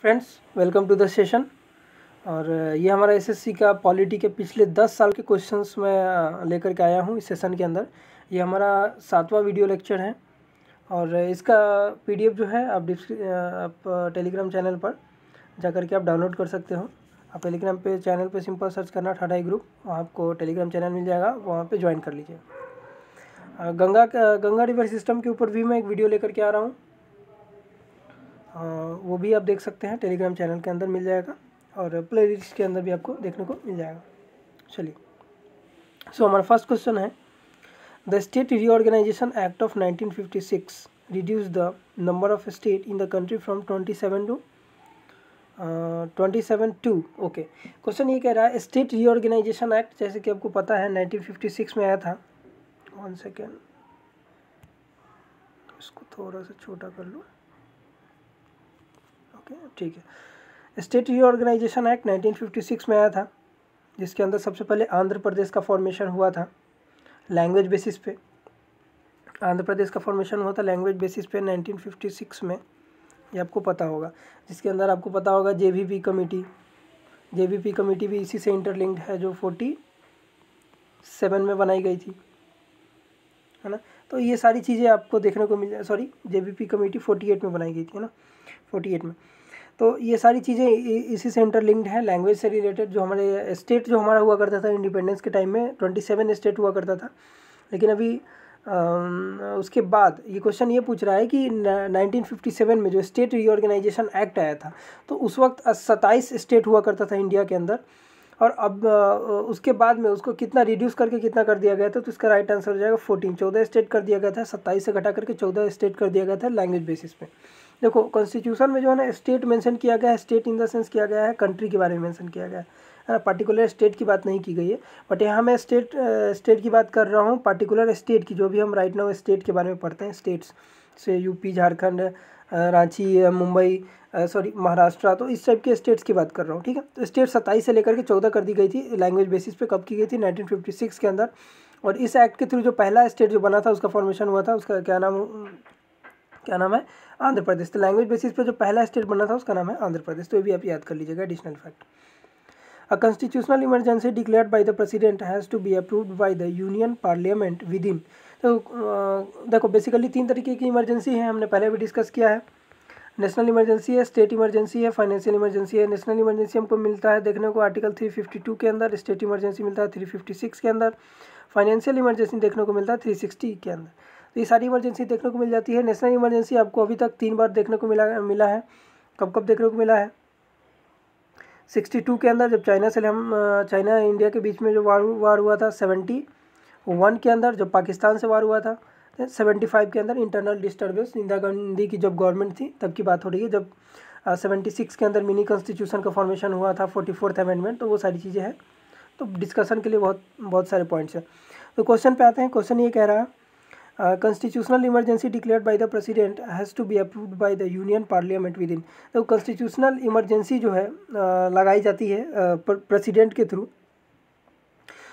Friends, welcome to the session. और ये हमारा एसएससी का पॉलिटी के पिछले 10 साल के क्वेश्चंस में लेकर के आया हूँ इस सेशन के अंदर। ये हमारा 7वां वीडियो लेक्चर है और इसका पीडीएफ जो है आप टेलीग्राम चैनल पर जा कर के आप डाउनलोड कर सकते हो। आप टेलीग्राम पे चैनल पे सिंपल सर्च करना ठाठाई ग्रुप, वहाँ आपको टेलीग्राम चैनल मिल जाएगा, वहाँ पे ज्वाइन कर लीजिए। गंगा रिवर सिस्टम के ऊपर भी मैं एक वीडियो लेकर के आ रहा हूँ, वो भी आप देख सकते हैं, टेलीग्राम चैनल के अंदर मिल जाएगा और प्ले लिस्ट के अंदर भी आपको देखने को मिल जाएगा। चलिए, सो हमारा फर्स्ट क्वेश्चन है, the state reorganisation act of 1956 reduce the number of state in the country from 27 to okay. Question ये कह रहा है, स्टेट रीऑर्गेनाइजेशन एक्ट जैसे कि आपको पता है 1956 में आया था। 1 सेकेंड, इसको थोड़ा सा छोटा कर लूँ। ओके, ठीक है। स्टेट रीऑर्गेनाइजेशन एक्ट 1956 में आया था, जिसके अंदर सबसे पहले आंध्र प्रदेश का फॉर्मेशन हुआ था लैंग्वेज बेसिस पे। आंध्र प्रदेश का फॉर्मेशन हुआ था लैंग्वेज बेसिस पे 1956 में, ये आपको पता होगा। जिसके अंदर आपको पता होगा जेवीपी कमेटी भी इसी से इंटरलिंक्ड है, जो 47 में बनाई गई थी, है ना। तो ये सारी चीज़ें आपको देखने को मिल, जेवीपी कमेटी 48 में बनाई गई थी, है ना, 48 में। तो ये सारी चीज़ें इसी से इंटरलिंक्ड है, लैंग्वेज से रिलेटेड। जो हमारे स्टेट जो हमारा हुआ करता था इंडिपेंडेंस के टाइम में 27 स्टेट हुआ करता था, लेकिन अभी उसके बाद ये क्वेश्चन ये पूछ रहा है कि 1957 में जो स्टेट रीऑर्गेनाइजेशन एक्ट आया था, तो उस वक्त 27 स्टेट हुआ करता था इंडिया के अंदर, और अब उसके बाद में उसको कितना रिड्यूस करके कितना कर दिया गया था। तो इसका राइट आंसर हो जाएगा 14 स्टेट कर दिया गया था। 27 से घटा करके 14 स्टेट कर दिया गया था लैंग्वेज बेसिस पे। देखो, कॉन्स्टिट्यूशन में जो है ना, स्टेट मेंशन किया गया है, स्टेट इन द सेंस किया गया है कंट्री के बारे में मेंशन किया गया है ना, पर्टिकुलर स्टेट की बात नहीं की गई है। बट यहाँ मैं स्टेट की बात कर रहा हूँ, पर्टिकुलर स्टेट की, जो भी हम राइट नाउ स्टेट के बारे में पढ़ते हैं, स्टेट्स से यूपी, झारखंड, रांची, मुंबई, महाराष्ट्र, तो इस टाइप के स्टेट्स की बात कर रहा हूँ, ठीक है। तो स्टेट 27 से लेकर के 14 कर दी गई थी लैंग्वेज बेसिस पे। कब की गई थी? 1956 के अंदर। और इस एक्ट के थ्रू जो पहला स्टेट जो बना था, उसका फॉर्मेशन हुआ था, उसका क्या नाम है? आंध्र प्रदेश। तो लैंग्वेज बेसिस पे जो पहला स्टेट बना था, उसका नाम है आंध्र प्रदेश। तो ये भी आप याद कर लीजिएगा, additional fact. A constitutional emergency declared by the president has to be approved by the union parliament within। तो देखो, बेसिकली 3 तरीके की इमरजेंसी है, हमने पहले भी डिस्कस किया है। नेशनल इमरजेंसी है, स्टेट इमरजेंसी है, फाइनेंशियल इमरजेंसी है। नेशनल इमरजेंसी हमको मिलता है देखने को आर्टिकल 352 के अंदर, स्टेट इमरजेंसी मिलता है 356 के अंदर, फाइनेंशियल इमरजेंसी देखने को मिलता है 360 के अंदर। तो ये सारी इमरजेंसी देखने को मिल जाती है। नेशनल इमरजेंसी आपको अभी तक 3 बार देखने को मिला है। कब कब देखने को मिला है? 62 के अंदर, जब चाइना इंडिया के बीच में जो वार हुआ था। 71 के अंदर, जब पाकिस्तान से वार हुआ था। 75 के अंदर इंटरनल डिस्टर्बेंस, इंदिरा गांधी की जब गवर्नमेंट थी तब की बात हो रही है, जब 76 के अंदर मिनी कॉन्स्टिट्यूशन का फॉर्मेशन हुआ था, 44th अमेंडमेंट। तो वो सारी चीज़ें हैं, तो डिस्कशन के लिए बहुत सारे पॉइंट्स हैं। तो क्वेश्चन पे आते हैं। क्वेश्चन ये कह रहा है, constitutional emergency declared by the president has to be approved by the union parliament within। तो constitutional emergency जो है लगाई जाती है प्रेसिडेंट के थ्रू,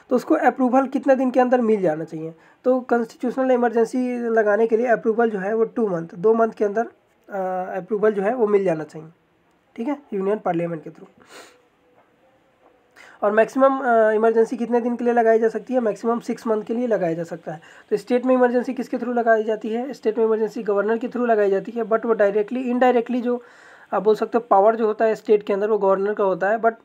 तो उसको अप्रूवल कितने दिन के अंदर मिल जाना चाहिए। तो कॉन्स्टिट्यूशनल इमरजेंसी लगाने के लिए अप्रूवल जो है वो 2 मंथ के अंदर अप्रूवल जो है वो मिल जाना चाहिए, ठीक है, यूनियन पार्लियामेंट के थ्रू। और मैक्सिमम इमरजेंसी कितने दिन के लिए लगाई जा सकती है? मैक्सिमम 6 मंथ के लिए लगाया जा सकता है। तो स्टेट में इमरजेंसी किसके थ्रू लगाई जाती है? स्टेट में इमरजेंसी गवर्नर के थ्रू लगाई जाती है, बट वो इनडायरेक्टली जो आप बोल सकते हो पावर जो होता है स्टेट के अंदर, वो गवर्नर का होता है, बट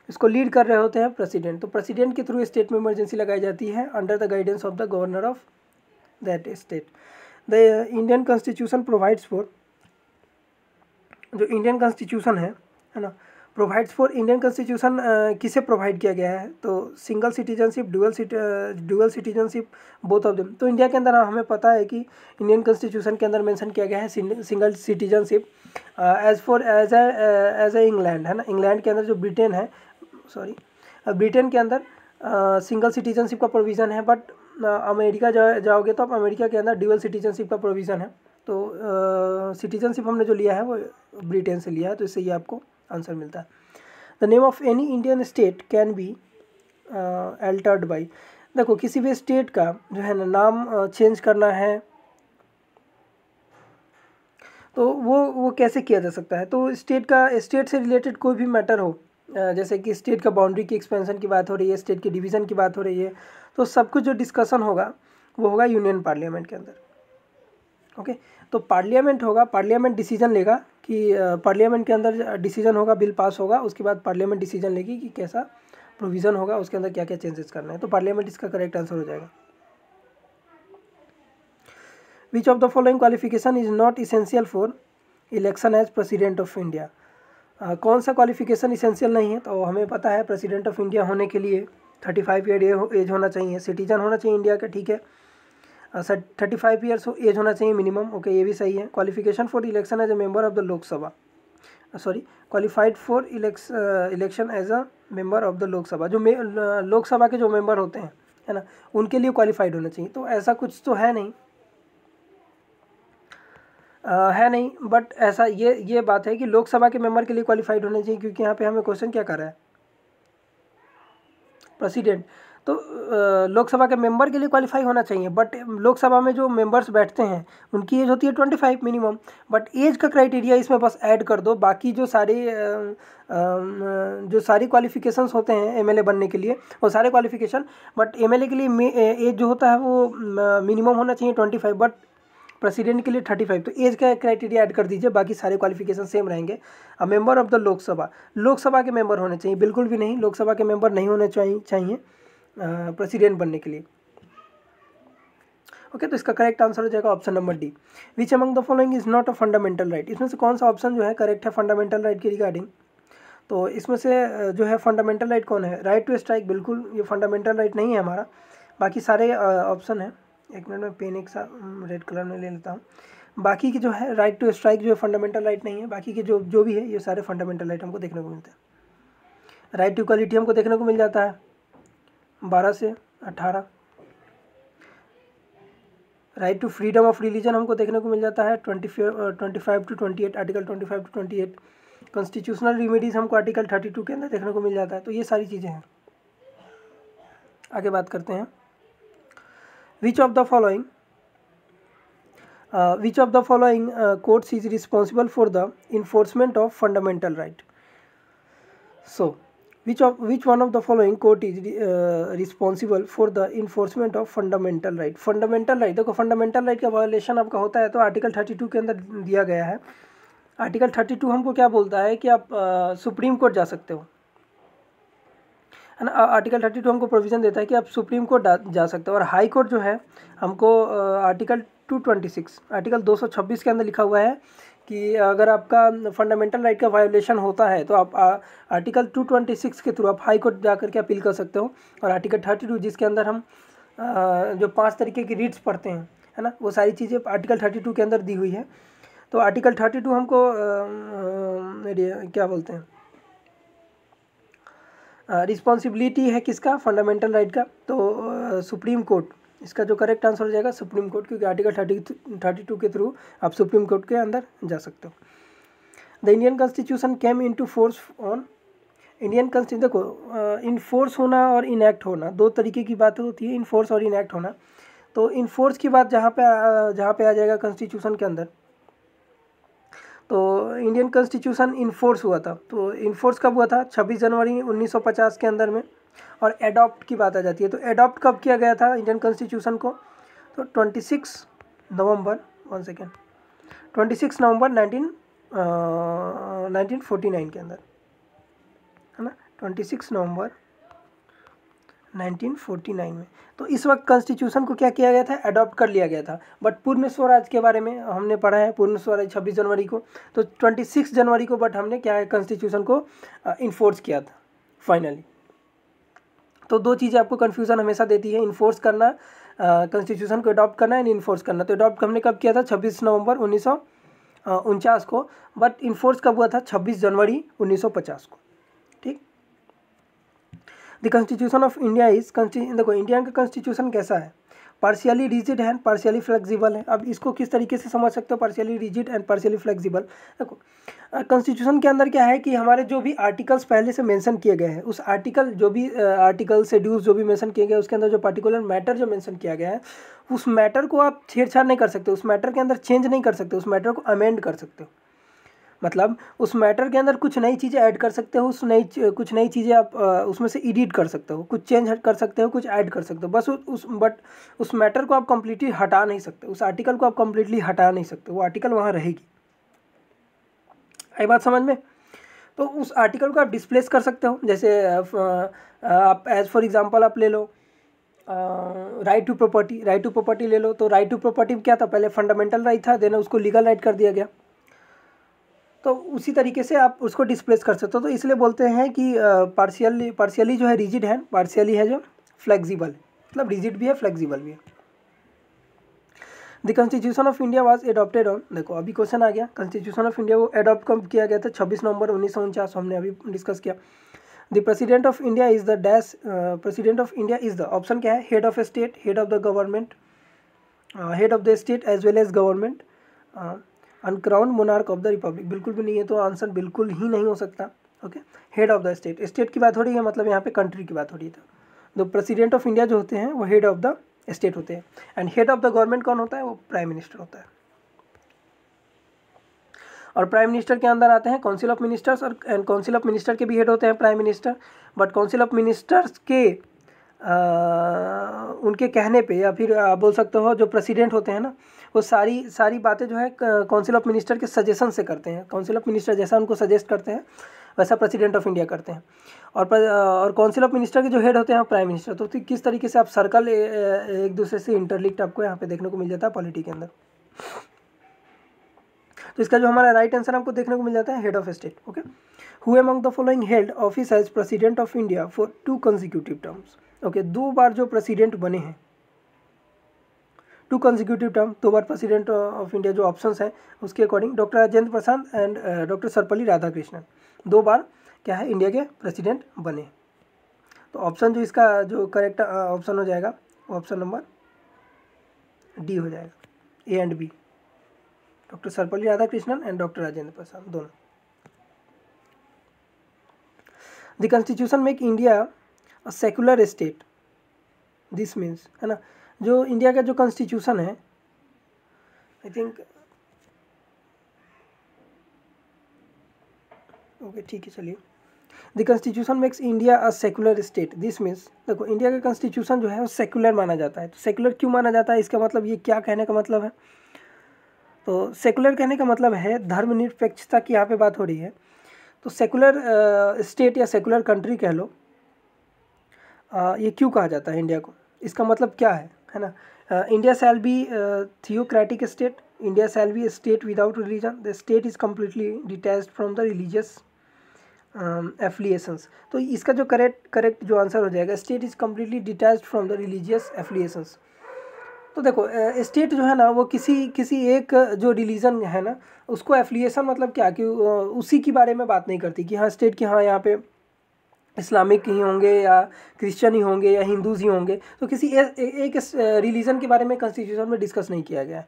इसको लीड कर रहे होते हैं प्रेसिडेंट। तो प्रेसिडेंट के थ्रू स्टेट में इमरजेंसी लगाई जाती है under the guidance of the governor of that state. The Indian constitution provides for, जो इंडियन कॉन्स्टिट्यूशन है ना, प्रोवाइड्स फॉर, इंडियन कॉन्स्टिट्यूशन किसे प्रोवाइड किया गया है? तो single citizenship, dual citizenship, both of them. तो इंडिया के अंदर हमें पता है कि इंडियन कॉन्स्टिट्यूशन के अंदर मेंशन किया गया है single citizenship as a England, है ना। इंग्लैंड के अंदर जो ब्रिटेन है, ब्रिटेन के अंदर सिंगल सिटीजनशिप का प्रोविज़न है, बट अमेरिका जाओगे तो आप अमेरिका के अंदर डुअल सिटीजनशिप का प्रोविज़न है। तो सिटीजनशिप हमने जो लिया है वो ब्रिटेन से लिया है, तो इससे ये आपको आंसर मिलता है। The name of any Indian state can be altered by. देखो, किसी भी स्टेट का जो है ना नाम चेंज करना है, तो वो कैसे किया जा सकता है? तो स्टेट से रिलेटेड कोई भी मैटर हो, जैसे कि स्टेट का बाउंड्री की एक्सपेंशन की बात हो रही है, स्टेट के डिवीज़न की बात हो रही है, तो सब कुछ जो डिस्कशन होगा वो होगा यूनियन पार्लियामेंट के अंदर। ओके, तो पार्लियामेंट होगा, पार्लियामेंट डिसीजन लेगा कि पार्लियामेंट के अंदर डिसीजन होगा, बिल पास होगा, उसके बाद पार्लियामेंट डिसीजन लेगी कि कैसा प्रोविज़न होगा, उसके अंदर क्या क्या चेंजेस करना है। तो पार्लियामेंट इसका करेक्ट आंसर हो जाएगा। Which of the following qualification is not essential for election as president of India? कौन सा क्वालिफिकेशन इसेंशियल नहीं है? तो हमें पता है प्रेसिडेंट ऑफ इंडिया होने के लिए 35 ईयर एज होना चाहिए, सिटीजन होना चाहिए इंडिया का, ठीक है, 35 ईयर्स एज होना चाहिए मिनिमम। ओके, ये भी सही है। Qualification for election as a member of the Lok Sabha, sorry, qualified for election as a member of the Lok Sabha, जो लोकसभा के जो मेंबर होते हैं, है ना, उनके लिए क्वालिफाइड होना चाहिए। तो ऐसा कुछ तो है नहीं, बट ऐसा ये बात है कि लोकसभा के मेंबर के लिए क्वालिफाइड होने चाहिए, क्योंकि यहाँ पे हमें क्वेश्चन क्या कर रहा है, प्रेसिडेंट। तो लोकसभा के मेंबर के लिए क्वालिफाई होना चाहिए, बट लोकसभा में जो मेंबर्स बैठते हैं उनकी एज होती है 25 मिनिमम, बट एज का क्राइटेरिया इसमें बस ऐड कर दो, बाकी जो सारी क्वालिफिकेशंस होते हैं एमएलए बनने के लिए वो सारे क्वालिफिकेशन, बट एमएलए के लिए एज जो होता है वो मिनिमम होना चाहिए 25, बट प्रेसिडेंट के लिए 35। तो एज का क्राइटेरिया ऐड कर दीजिए, बाकी सारे क्वालिफिकेशन सेम रहेंगे। अ मेंबर ऑफ द लोकसभा के मेंबर होने चाहिए, बिल्कुल भी नहीं, लोकसभा के मेंबर नहीं होने चाहिए प्रेसिडेंट बनने के लिए। ओके, तो इसका करेक्ट आंसर हो जाएगा option number D. Which among the following is not a fundamental right? इसमें से कौन सा ऑप्शन जो है करेक्ट है फंडामेंटल राइट के रिगार्डिंग? तो इसमें से जो है फंडामेंटल राइट कौन है? राइट टू स्ट्राइक, बिल्कुल ये फंडामेंटल राइट नहीं है हमारा, बाकी सारे ऑप्शन है। एक मिनट में पेन एक सा रेड कलर में ले लेता हूँ। बाकी की जो है राइट टू स्ट्राइक जो है फंडामेंटल राइट नहीं है, बाकी के जो भी है ये सारे फंडामेंटल राइट हमको देखने को मिलते हैं। राइट टू इक्वालिटी हमको देखने को मिल जाता है 12 से 18। Right to freedom of religion हमको देखने को मिल जाता है 25 to 28, article 25 to 28। Constitutional remedies हमको आर्टिकल 32 के अंदर देखने को मिल जाता है। तो ये सारी चीज़ें हैं। आगे बात करते हैं। विच of the following courts is responsible for the enforcement of fundamental right? So which one of the following court is responsible for the enforcement of fundamental right? Fundamental right, देखो फंडामेंटल राइट का violation आपका होता है तो article 32 के अंदर दिया गया है। आर्टिकल 32 हमको क्या बोलता है कि आप सुप्रीम कोर्ट जा सकते हो, है ना। आर्टिकल 32 हमको प्रोविज़न देता है कि आप सुप्रीम कोर्ट जा सकते हो। और हाई कोर्ट जो है हमको आर्टिकल 226, आर्टिकल 226 के अंदर लिखा हुआ है कि अगर आपका फंडामेंटल राइट का वायोलेशन होता है तो आप आर्टिकल 226 के थ्रू आप हाई कोर्ट जा करके अपील कर सकते हो। और आर्टिकल 32 जिसके अंदर हम जो 5 तरीके की रीट्स पढ़ते हैं, है ना, वो सारी चीज़ें आर्टिकल 32 के अंदर दी हुई है। तो आर्टिकल 32 हमको क्या बोलते हैं, रिस्पॉन्सिबिलिटी है किसका, फंडामेंटल राइट का। तो सुप्रीम कोर्ट, इसका जो करेक्ट आंसर हो जाएगा सुप्रीम कोर्ट, क्योंकि आर्टिकल 32 के थ्रू आप सुप्रीम कोर्ट के अंदर जा सकते हो। The Indian constitution came into force on Indian constitution. देखो इनफोर्स होना और इनएक्ट होना दो तरीके की बातें होती है, इनफोर्स और इनएक्ट होना। तो इनफोर्स की बात जहाँ पे आ जाएगा कॉन्स्टिट्यूशन के अंदर, तो इंडियन कॉन्स्टिट्यूशन इनफोर्स हुआ था। तो इनफोर्स कब हुआ था? 26 जनवरी 1950 के अंदर में। और एडॉप्ट की बात आ जाती है तो एडॉप्ट कब किया गया था इंडियन कॉन्स्टिट्यूशन को? तो 26 नवंबर 1949 के अंदर, है ना, 26 नवंबर 1949 में। तो इस वक्त कॉन्स्टिट्यूशन को क्या किया गया था? अडॉप्ट कर लिया गया था। बट पूर्ण स्वराज के बारे में हमने पढ़ा है, पूर्ण स्वराज 26 जनवरी को, तो 26 जनवरी को बट हमने क्या है कॉन्स्टिट्यूशन को इन्फोर्स किया था फाइनली। तो दो चीज़ें आपको कन्फ्यूज़न हमेशा देती है, इन्फोर्स करना, कॉन्स्टिट्यूशन को अडॉप्ट करना एंड इन्फोर्स करना। तो अडॉप्ट हमने कब किया था? 26 नवंबर 1949 को, बट इन्फोर्स कब हुआ था? 26 जनवरी 1950 को। ठीक। The constitution of India is देखो इंडिया का कॉन्स्टिट्यूशन कैसा है? पार्शियली रिजिड है, पार्शियली फ्लेक्सिबल है। अब इसको किस तरीके से समझ सकते हो, partially rigid and partially flexible. देखो कॉन्स्टिट्यूशन के अंदर क्या है कि हमारे जो भी आर्टिकल्स पहले से मेंशन किए गए हैं, उस आर्टिकल जो भी आर्टिकल शेड्यूल्स जो भी मेंशन किए गए, उसके अंदर जो पर्टिकुलर मैटर जो मेंशन किया गया है, उस मैटर को आप छेड़छाड़ नहीं कर सकते, उस मैटर के अंदर चेंज नहीं कर सकते, उस मैटर को अमेंड कर सकते हो। मतलब उस मैटर के अंदर कुछ नई चीज़ें ऐड कर सकते हो, कुछ नई चीज़ें आप उसमें से एडिट कर सकते हो, कुछ चेंज कर सकते हो, कुछ ऐड कर सकते हो, बस उस मैटर को आप कंप्लीटली हटा नहीं सकते, उस आर्टिकल को आप कंप्लीटली हटा नहीं सकते, वो आर्टिकल वहाँ रहेगी। आई बात समझ में। तो उस आर्टिकल को आप डिस्प्लेस कर सकते हो, जैसे आप एज फॉर एग्जांपल आप ले लो राइट टू प्रॉपर्टी ले लो। तो राइट टू प्रॉपर्टी क्या था, पहले फंडामेंटल राइट था, देन उसको लीगल राइट कर दिया गया। तो उसी तरीके से आप उसको डिस्प्लेस कर सकते हो। तो इसलिए बोलते हैं कि पार्शियली जो है रिजिड है, पार्शियली है जो फ्लेक्सिबल है, मतलब रिजिड भी है फ्लेक्सिबल भी है। The constitution of India was adopted on, देखो अभी क्वेश्चन आ गया, कॉन्स्टिट्यूशन ऑफ इंडिया को एडॉप्ट कब किया गया था, 26 नवंबर 1949, हमने अभी डिस्कस किया। The president of India is the dash, president of India is the, option क्या है, head of state, head of the government, head of the state as well as government, uncrowned monarch of the republic, बिल्कुल भी नहीं है, तो answer बिल्कुल ही नहीं हो सकता। Okay, head of the state, state की बात हो रही है, मतलब यहाँ पे कंट्री की बात हो रही है। तो प्रेसिडेंट ऑफ इंडिया जो होते हैं वो हेड ऑफ द स्टेट होते हैं, and head of the government कौन होता है, वो प्राइम मिनिस्टर होता है। और प्राइम मिनिस्टर के अंदर आते हैं काउंसिल ऑफ मिनिस्टर्स, और एंड काउंसिल ऑफ मिनिस्टर के भी हेड होते हैं prime minister, but council of ministers के उनके कहने पे, या फिर बोल सकते हो जो प्रेसिडेंट होते हैं ना, वो सारी बातें जो है काउंसिल ऑफ मिनिस्टर के सजेशन से करते हैं। काउंसिल ऑफ मिनिस्टर जैसा उनको सजेस्ट करते हैं वैसा प्रेसिडेंट ऑफ इंडिया करते हैं। और काउंसिल ऑफ मिनिस्टर के जो हेड होते हैं प्राइम मिनिस्टर। तो किस तरीके से आप सर्कल एक दूसरे से इंटरलिंक्ड आपको यहाँ पे देखने को मिल जाता है पॉलिटी के अंदर। तो इसका जो हमारा राइट आंसर आपको देखने को मिल जाता है head of state. Okay, who among the following held office as president of India for 2 consecutive terms. Okay, 2 बार जो प्रेसिडेंट बने हैं, 2 कंसेक्यूटिव टर्म, 2 बार प्रेसिडेंट ऑफ इंडिया, जो ऑप्शंस हैं उसके according doctor Rajendra Prasad and doctor Sarvepalli Radhakrishnan 2 बार क्या है इंडिया के प्रेसिडेंट बने। तो ऑप्शन जो इसका जो करेक्ट ऑप्शन हो जाएगा वो ऑप्शन नंबर डी हो जाएगा, A and B, doctor Sarvepalli Radhakrishnan and doctor Rajendra Prasad दोनों। The constitution make India a secular state, this means, है ना, जो इंडिया का जो कॉन्स्टिट्यूशन है, आई थिंक, ओके ठीक है चलिए, the constitution makes India a secular state, this means, देखो इंडिया का कॉन्स्टिट्यूशन जो है वो सेकुलर माना जाता है। तो सेकुलर क्यों माना जाता है, इसका मतलब ये क्या कहने का मतलब है, तो सेकुलर कहने का मतलब है धर्मनिरपेक्षता की यहाँ पे बात हो रही है। तो सेकुलर स्टेट या सेकुलर कंट्री कह लो, ये क्यों कहा जाता है इंडिया को, इसका मतलब क्या है ना। India shall be theocratic state, India shall be state without religion, the state is completely detached from the religious affiliations. तो इसका जो करेक्ट जो आंसर हो जाएगा, state is completely detached from the religious affiliations. तो देखो स्टेट जो है ना वो किसी एक जो रिलीजन है ना उसको एफिलिएशन मतलब क्या कि उसी के बारे में बात नहीं करती कि हाँ स्टेट की हाँ यहाँ पे इस्लामिक ही होंगे या क्रिश्चियन ही होंगे या हिंदूज ही होंगे। तो किसी एक रिलीजन के बारे में कॉन्स्टिट्यूशन में डिस्कस नहीं किया गया है,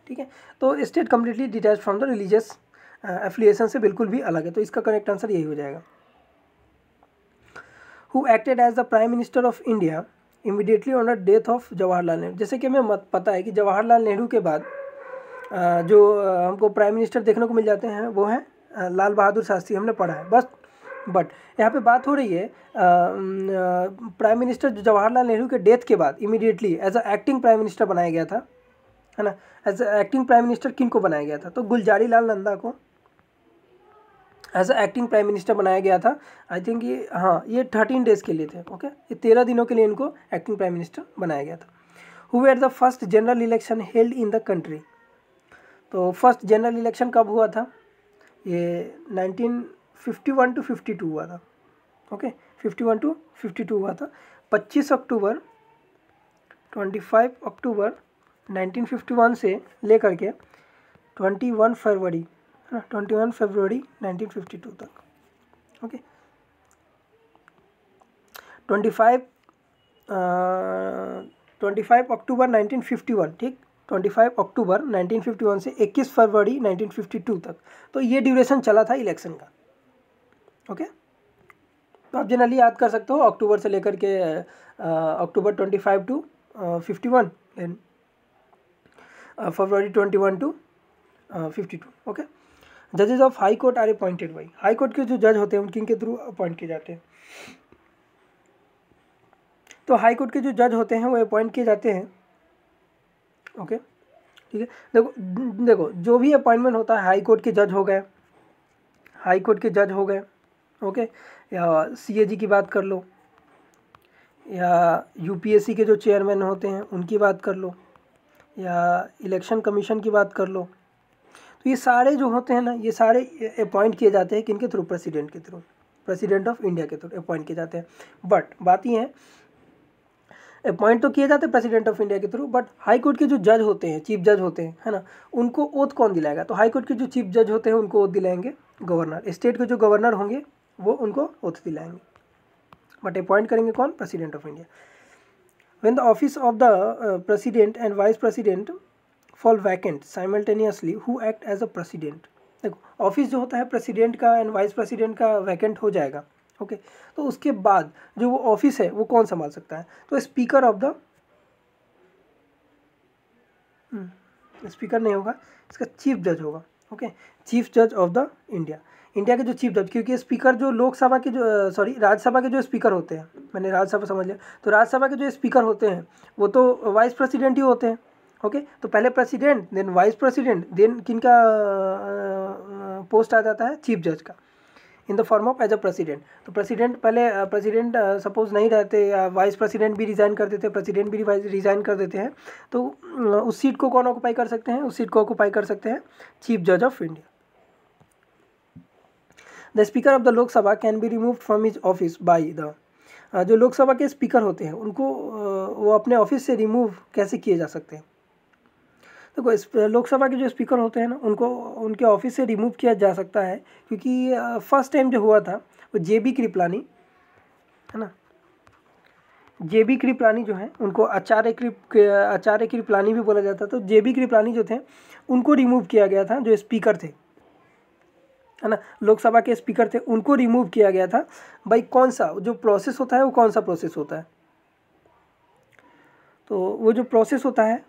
ठीक है। तो state completely detach from the religious affiliation से बिल्कुल भी अलग है। तो इसका करेक्ट आंसर यही हो जाएगा। Who acted as the prime minister of India immediately on the death of Jawaharlal Nehru. जैसे कि हमें पता है कि जवाहरलाल नेहरू के बाद जो हमको प्राइम मिनिस्टर देखने को मिल जाते हैं वो हैं लाल बहादुर शास्त्री, हमने पढ़ा है बस। बट यहाँ पे बात हो रही है प्राइम मिनिस्टर जवाहरलाल नेहरू के डेथ के बाद immediately as a acting prime minister बनाया गया था, है ना। As a acting prime minister किन को बनाया गया था, तो गुलजारी लाल नंदा को as a acting prime minister बनाया गया था। आई थिंक ये हाँ ये 13 डेज़ के लिए थे, ओके, ये 13 दिनों के लिए इनको एक्टिंग प्राइम मिनिस्टर बनाया गया था। Who were the first general election held in the country. तो फर्स्ट जनरल इलेक्शन कब हुआ था, ये 1951 to 52 हुआ था, ओके 51 to 52 हुआ था। 25 अक्टूबर 25 अक्टूबर 1951 से लेकर के 21 फरवरी 21 फरवरी 1952 तक, ओके। 25 25 अक्टूबर 1951, ठीक, 25 अक्टूबर 1951 से 21 फरवरी 1952 तक, तो ये ड्यूरेशन चला था इलेक्शन का। ओके, तो आप जनरली याद कर सकते हो अक्टूबर से लेकर के October 25 to 51 and February 21 to 52। Okay, जजेस of high court are appointed by, high court के जो जज होते हैं उनके थ्रू अपॉइंट किए जाते हैं। तो हाई कोर्ट के जो जज होते हैं वो अपॉइंट किए जाते हैं। ओके, ठीक है, देखो जो भी अपॉइंटमेंट होता है, हाई कोर्ट के जज हो गए, हाई कोर्ट के जज हो गए, ओके, या सीएजी की बात कर लो, या यूपीएससी के जो चेयरमैन होते हैं उनकी बात कर लो, या इलेक्शन कमीशन की बात कर लो, तो ये सारे जो होते हैं ना, ये सारे अपॉइंट किए जाते हैं किनके थ्रू, प्रेसिडेंट के थ्रू, प्रेसिडेंट ऑफ इंडिया के थ्रू अपॉइंट किए जाते हैं। बट बात ये है, अपॉइंट तो किए जाते हैं प्रेसिडेंट ऑफ इंडिया के थ्रू, बट हाई कोर्ट के जो जज होते हैं, चीफ जज होते हैं, है ना, उनको ओथ कौन दिलाएगा, तो हाई कोर्ट के जो चीफ जज होते हैं उनको ओथ दिलाएंगे गवर्नर, स्टेट के जो गवर्नर होंगे वो उनको ओथ दिलाएंगे, बट अपॉइंट करेंगे कौन, president of India. When the office of the president and vice president fall vacant simultaneously who act as a president, देखो ऑफिस जो होता है प्रेसिडेंट का एंड वाइस प्रेसिडेंट का वैकेंट हो जाएगा। ओके, तो उसके बाद जो वो ऑफिस है वो कौन संभाल सकता है, तो स्पीकर ऑफ द, स्पीकर नहीं होगा, इसका चीफ जज होगा। ओके, चीफ जज ऑफ द इंडिया, इंडिया के जो चीफ जज, क्योंकि स्पीकर जो लोकसभा के जो राज्यसभा के जो स्पीकर होते हैं, मैंने राज्यसभा समझ लिया, तो राज्यसभा के जो स्पीकर होते हैं वो तो वाइस प्रेसिडेंट ही होते हैं। ओके, तो पहले president, then vice president, then किनका पोस्ट आ जाता है, चीफ जज का, in the form of as a president. तो प्रेसिडेंट पहले प्रेसिडेंट सपोज नहीं रहते, या वाइस प्रेसिडेंट भी रिज़ाइन कर देते, प्रेसिडेंट भी रिज़ाइन कर देते हैं, तो उस सीट को कौन ऑक्यूपाई कर सकते हैं, उस सीट को ऑक्यूपाई कर सकते हैं चीफ जज of India. The speaker of the Lok Sabha can be removed from his office by the, जो लोकसभा के स्पीकर होते हैं उनको वो अपने ऑफिस से रिमूव कैसे किए जा सकते हैं, देखो इस लोकसभा के जो स्पीकर होते हैं ना उनको उनके ऑफिस से रिमूव किया जा सकता है, क्योंकि फर्स्ट टाइम जो हुआ था वो जेबी कृपलानी, है ना, जेबी कृपलानी जो है उनको आचार्य कृपलानी भी बोला जाता, तो जेबी कृपलानी जो थे उनको रिमूव किया गया था, जो स्पीकर थे, है ना, लोकसभा के स्पीकर थे, उनको रिमूव किया गया था। भाई कौन सा जो प्रोसेस होता है वो कौन सा प्रोसेस होता है, तो वो जो प्रोसेस होता है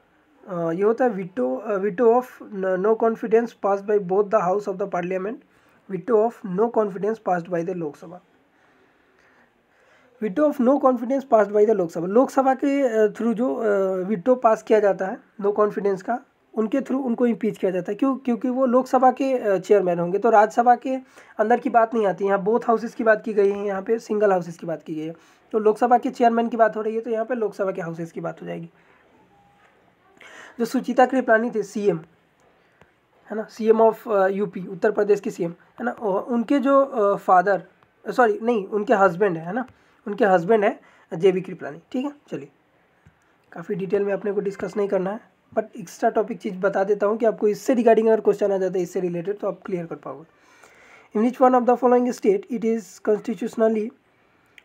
ये होता है veto of no confidence passed by both the house of the parliament, veto of no confidence passed by the Lok Sabha, veto of no confidence passed by the Lok Sabha, Lok Sabha के थ्रू जो विटो पास किया जाता है नो कॉन्फिडेंस का, उनके थ्रू उनको इम्पीच किया जाता है। क्यों, क्योंकि वो लोकसभा के चेयरमैन होंगे, तो राज्यसभा के अंदर की बात नहीं आती, यहाँ बोथ हाउसेस की बात की गई है, यहाँ पे सिंगल हाउसेस की बात की गई है, तो लोकसभा के चेयरमैन की बात हो रही है, तो यहाँ पे लोकसभा के हाउसेस की बात हो जाएगी। जो सुचिता कृपलानी थे सीएम, है ना, CM of UP, Uttar Pradesh की सीएम, है ना, उनके जो फादर, सॉरी नहीं, उनके हस्बैंड है ना, उनके हस्बैंड है जेबी कृपलानी। ठीक है, चलिए, काफ़ी डिटेल में अपने को डिस्कस नहीं करना है, बट एक्स्ट्रा टॉपिक चीज़ बता देता हूँ कि आपको इससे रिगार्डिंग अगर क्वेश्चन आ जाता है इससे रिलेटेड तो आप क्लियर कर पाओगे। In which one of the following state it is constitutionally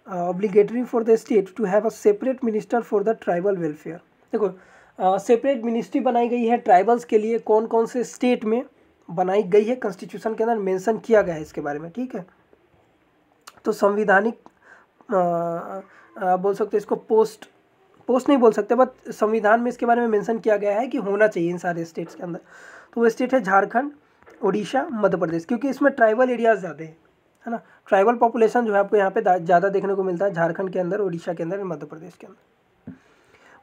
obligatory for the state to have a separate minister for the tribal welfare, देखो सेपरेट मिनिस्ट्री बनाई गई है ट्राइबल्स के लिए, कौन कौन से स्टेट में बनाई गई है, कॉन्स्टिट्यूशन के अंदर मेंशन किया गया है इसके बारे में। ठीक है, तो संविधानिक बोल सकते इसको, पोस्ट नहीं बोल सकते, बट संविधान में इसके बारे में मेंशन किया गया है कि होना चाहिए इन सारे स्टेट्स के अंदर। तो वो स्टेट है झारखंड, उड़ीसा, मध्य प्रदेश, क्योंकि इसमें ट्राइबल एरियाज ज़्यादा है ना, ट्राइबल पॉपुलेशन जो है आपको यहाँ पे ज़्यादा देखने को मिलता है झारखंड के अंदर, उड़ीसा के अंदर, मध्य प्रदेश के अंदर।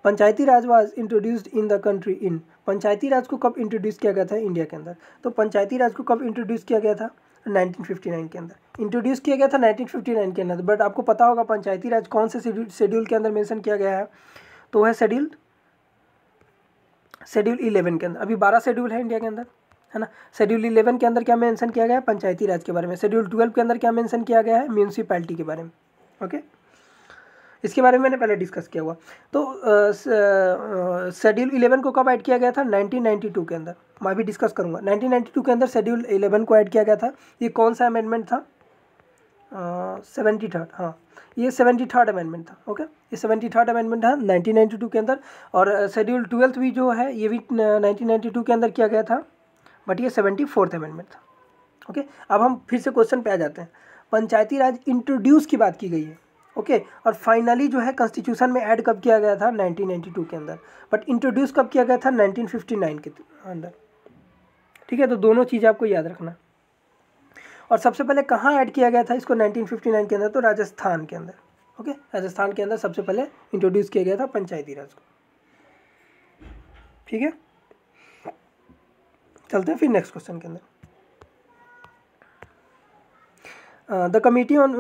Panchayati Raj was introduced in the country in, Panchayati Raj को कब इंट्रोड्यूस किया गया था इंडिया के अंदर, तो पंचायती राज को कब इंट्रोड्यूस किया गया था 1959 के अंदर, इंट्रोड्यूस किया गया था 1959 के अंदर। बट आपको पता होगा पंचायती राज कौन से शेड्यूल के अंदर मेंशन किया गया है, तो है शेड्यूल 11 के अंदर। अभी 12 शेड्यूल है इंडिया के अंदर, है ना, शेड्यूल 11 के अंदर क्या मेंशन किया गया है, पंचायती राज के बारे में। शेड्यूल 12 के अंदर क्या मेंशन किया गया है, म्यूनसिपैलिटी के बारे में। ओके, इसके बारे में मैंने पहले डिस्कस किया हुआ। तो शेड्यूल 11 को कब ऐड किया गया था, 1992 के अंदर, मैं भी डिस्कस करूंगा। 1992 के अंदर शेड्यूल 11 को ऐड किया गया था। ये कौन सा अमेंडमेंट था, 73rd, हाँ ये 73rd अमेंडमेंट था। ओके, ये 73rd अमेंडमेंट था 1992 के अंदर, और शेड्यूल 12 भी जो है ये भी 1992 के अंदर किया गया था, बट ये 74th अमेंडमेंट था। ओके, अब हम फिर से क्वेश्चन पे आ जाते हैं। पंचायती राज इंट्रोड्यूस की बात की गई है। ओके, और फाइनली जो है कॉन्स्टिट्यूशन में ऐड कब किया गया था? 1992 के अंदर, बट इंट्रोड्यूस कब किया गया था? 1959 के अंदर। ठीक है, तो दोनों चीज़ें आपको याद रखना। और सबसे पहले कहाँ ऐड किया गया था इसको 1959 के अंदर? तो राजस्थान के अंदर। ओके, राजस्थान के अंदर सबसे पहले इंट्रोड्यूस किया गया था पंचायती राज को। ठीक है, चलते हैं फिर नेक्स्ट क्वेश्चन के अंदर। The committee on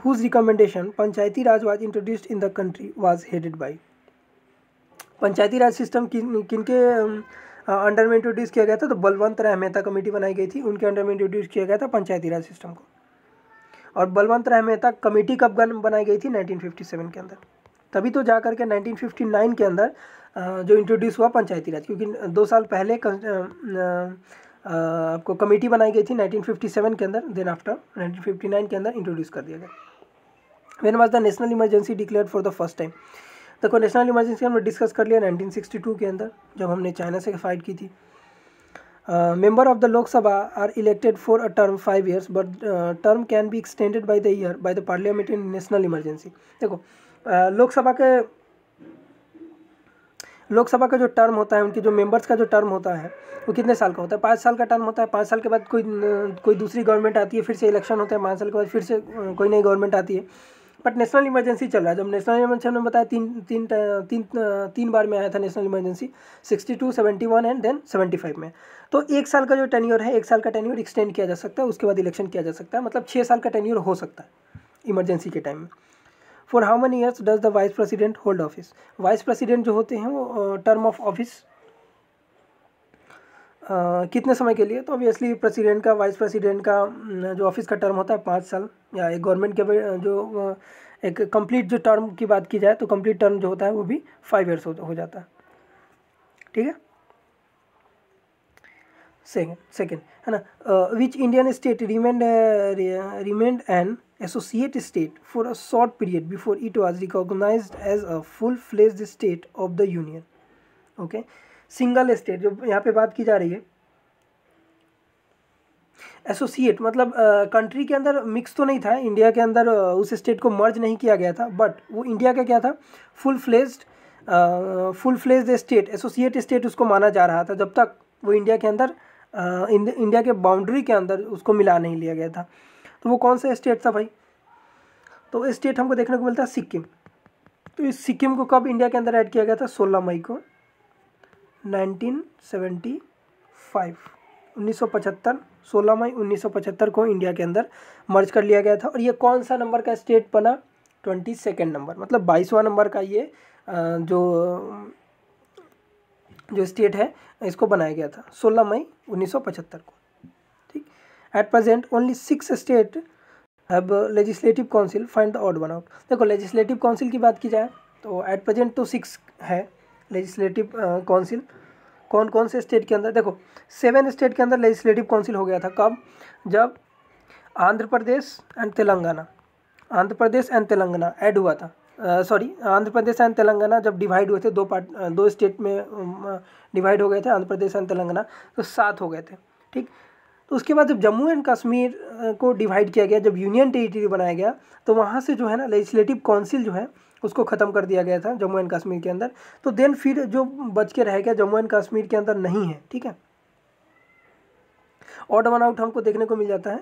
whose recommendation Panchayati Raj was introduced in the country was headed by। Panchayati Raj system किनके अंडर में इंट्रोड्यूस किया गया था? तो बलवंत राय मेहता कमेटी बनाई गई थी, उनके अंडर में इंट्रोड्यूस किया गया था पंचायती राज सिस्टम को। और बलवंत राय मेहता कमेटी कब बनाई गई थी? 1957 के अंदर। तभी तो जा करके 1959 के अंदर जो इंट्रोड्यूस हुआ पंचायती राज, क्योंकि 2 साल पहले आपको कमेटी बनाई गई थी 1957 के अंदर, देन आफ्टर 1959 के अंदर इंट्रोड्यूस कर दिया गया। When was the national emergency declared for the first time? देखो नेशनल इमरजेंसी हमने डिस्कस कर लिया 1962 के अंदर, जब हमने चाइना से फाइट की थी। Member of the Lok Sabha are elected for a term 5 years, but term can be extended by the year by the parliament in national emergency. देखो लोकसभा का जो टर्म होता है, उनके जो मेंबर्स का जो टर्म होता है वो कितने साल का होता है? 5 साल का टर्म होता है। 5 साल के बाद कोई दूसरी गवर्नमेंट आती है, फिर से इलेक्शन होता है, 5 साल के बाद फिर से कोई नई गवर्नमेंट आती है। बट नेशनल इमरजेंसी चल रहा है। जब नेशनल इमरजेंसी हमने बताया तीन बार में आया था नेशनल इमरजेंसी, 62, 71 एंड देन 75 में। तो 1 साल का जो टेन्योर है, 1 साल का टेन्योर एक्सटेंड किया जा सकता है, उसके बाद इलेक्शन किया जा सकता है, मतलब 6 साल का टेन्योर हो सकता है इमरजेंसी के टाइम में। For how many years does the vice president hold office? Vice president जो होते हैं वो टर्म ऑफ ऑफिस कितने समय के लिए? तो ऑब्वियसली प्रेसिडेंट का, वाइस प्रेसिडेंट का जो ऑफिस का टर्म होता है 5 साल, या एक गवर्नमेंट के जो एक कंप्लीट जो टर्म की बात की जाए तो कंप्लीट टर्म जो होता है वो भी 5 years हो जाता है। ठीक है, सेकेंड है ना, which Indian state remained an associate state for a short period before it was recognised as a full fledged state of the union? Okay, single state जो यहाँ पे बात की जा रही है, एसोसिएट मतलब कंट्री के अंदर मिक्स तो नहीं था, इंडिया के अंदर उस स्टेट को मर्ज नहीं किया गया था, बट वो इंडिया का क्या था? Full fledged state, associate state उसको माना जा रहा था जब तक वो इंडिया के अंदर इंडिया के बाउंड्री के अंदर उसको मिला नहीं लिया गया था। तो वो कौन सा स्टेट था भाई? तो स्टेट हमको देखने को मिलता है सिक्किम। तो इस सिक्किम को कब इंडिया के अंदर ऐड किया गया था? 16 मई को 1975, 1975, 16 मई 1975 को इंडिया के अंदर मर्ज कर लिया गया था। और ये कौन सा नंबर का स्टेट बना? 22nd नंबर, मतलब 22वां नंबर का ये जो स्टेट है इसको बनाया गया था 16 मई 1975 को। ठीक, at present only 6 state have legislative council, find the odd one out. देखो लेजिस्लेटिव काउंसिल की बात की जाए तो एट प्रेजेंट तो 6 है लेजिस्लेटिव काउंसिल। कौन कौन से स्टेट के अंदर? देखो 7 स्टेट के अंदर लेजिस्लेटिव काउंसिल हो गया था। कब? जब आंध्र प्रदेश एंड तेलंगाना ऐड हुआ था। आंध्र प्रदेश एंड तेलंगाना जब डिवाइड हुए थे, दो स्टेट में डिवाइड हो गए थे आंध्र प्रदेश एंड तेलंगाना, तो 7 हो गए थे। ठीक, तो उसके बाद जब जम्मू एंड कश्मीर को डिवाइड किया गया, जब यूनियन टेरिटरी बनाया गया, तो वहाँ से जो है ना लेजिस्लेटिव काउंसिल जो है उसको ख़त्म कर दिया गया था जम्मू एंड कश्मीर के अंदर। तो देन फिर जो बच के रह गया जम्मू एंड कश्मीर के अंदर नहीं है। ठीक है, ऑड वन आउट हमको देखने को मिल जाता है।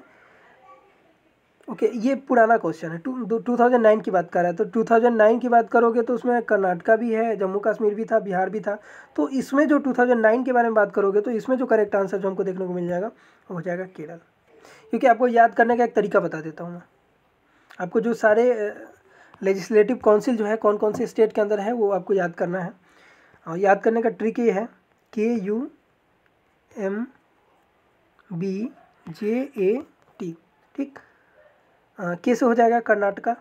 ओके, ये पुराना क्वेश्चन है, 2009 की बात कर रहा है। तो 2009 की बात करोगे तो उसमें कर्नाटका भी है, जम्मू कश्मीर भी था, बिहार भी था। तो इसमें जो 2009 के बारे में बात करोगे तो इसमें जो करेक्ट आंसर जो हमको देखने को मिल जाएगा वो हो जाएगा केरल। क्योंकि आपको याद करने का एक तरीका बता देता हूँ मैं, आपको जो सारे लेजिस्लेटिव काउंसिल जो है कौन कौन से स्टेट के अंदर है वो आपको याद करना है। और याद करने का ट्रिक ये है, KUMBJAT। ठीक, के से हो जाएगा कर्नाटका,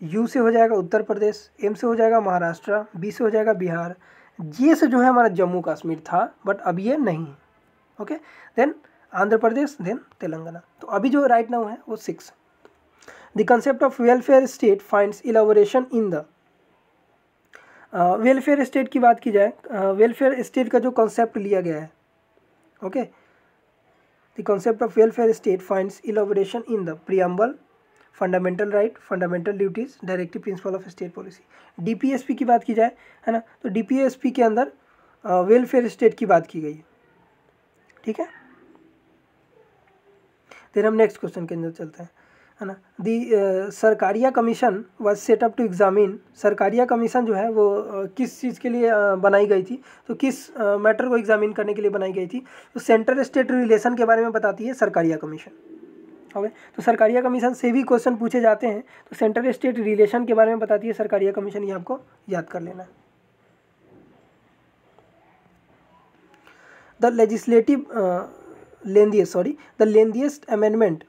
यू से हो जाएगा उत्तर प्रदेश, एम से हो जाएगा महाराष्ट्र, बी से हो जाएगा बिहार, जे से जो है हमारा जम्मू कश्मीर था बट अब ये नहीं है। Okay, then Andhra Pradesh, then Telangana. तो अभी जो राइट नाउ है वो 6। The concept of welfare state finds elaboration in the, welfare state की बात की जाए, वेलफेयर स्टेट का जो कॉन्सेप्ट लिया गया है, okay, the concept of welfare state finds elaboration in the preamble, fundamental right, fundamental duties, directive principle of state policy. DPSP की बात की जाए, है ना, तो डीपीएसपी के अंदर वेलफेयर स्टेट की बात की गई है, ठीक है। फिर हम नेक्स्ट क्वेश्चन के अंदर चलते हैं, है ना। The Sarkaria commission was set up to examine, Sarkaria commission जो है वो किस चीज़ के लिए बनाई गई थी, तो किस मैटर को एग्जामिन करने के लिए बनाई गई थी, तो सेंटर स्टेट रिलेशन के बारे में बताती है सरकारिया कमीशन, ओके। तो सरकारिया कमीशन से भी क्वेश्चन पूछे जाते हैं, तो सेंटर स्टेट रिलेशन के बारे में बताती है सरकारिया कमीशन, ये आपको याद कर लेना है। The legislative the lengthiest amendment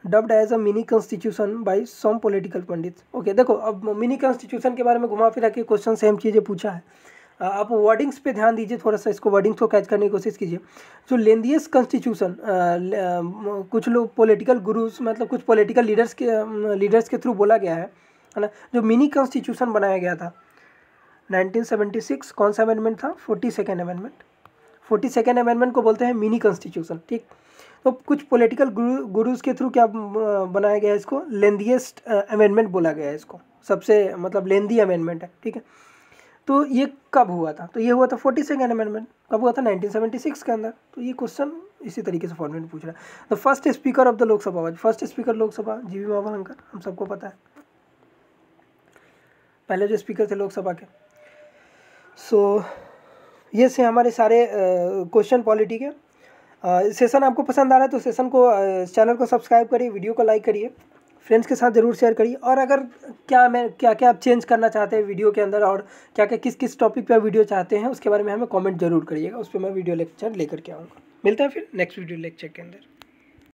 dubbed as a mini constitution by some political pundits। Okay, देखो अब मिनी कॉन्स्टिट्यूशन के बारे में घुमा फिरा के क्वेश्चन सेम चीज़ें पूछा है। आप वर्डिंग्स पे ध्यान दीजिए, थोड़ा सा इसको वर्डिंग्स को कैच करने की कोशिश कीजिए। जो लेंथिएस्ट कॉन्स्टिट्यूशन, कुछ लोग पॉलिटिकल गुरुज, मतलब कुछ पॉलिटिकल लीडर्स के थ्रू बोला गया है ना, जो मिनी कॉन्स्टिट्यूशन बनाया गया था 1976, कौन सा अमेंडमेंट था, 42nd अमेंडमेंट। 42nd अमेंडमेंट को बोलते हैं मिनी कॉन्स्टिट्यूशन, ठीक। तो कुछ पॉलिटिकल गुरुज के थ्रू क्या बनाया गया है, इसको लेंथिएस्ट अमेंडमेंट बोला गया है, इसको सबसे मतलब लेंथी अमेंडमेंट है, ठीक है। तो ये कब हुआ था, तो ये हुआ था 42nd अमेंडमेंट, कब हुआ था, 1976 के अंदर। तो ये क्वेश्चन इसी तरीके से फॉर्मेट में पूछ रहा है। The first speaker of the Lok Sabha, first speaker Lok Sabha जीवी मावलंकर, हम सबको पता है, पहले जो स्पीकर थे लोकसभा के। सो ये से हमारे सारे क्वेश्चन पॉलिटी के। सेशन आपको पसंद आ रहा है तो सेशन को, चैनल को सब्सक्राइब करिए, वीडियो को लाइक करिए, फ्रेंड्स के साथ ज़रूर शेयर करिए। और अगर क्या क्या आप चेंज करना चाहते हैं वीडियो के अंदर, और क्या क्या किस किस टॉपिक पे वीडियो चाहते हैं, उसके बारे में हमें कमेंट जरूर करिएगा, उस पर मैं वीडियो लेक्चर लेकर के आऊँगा। मिलता है फिर नेक्स्ट वीडियो लेक्चर के अंदर।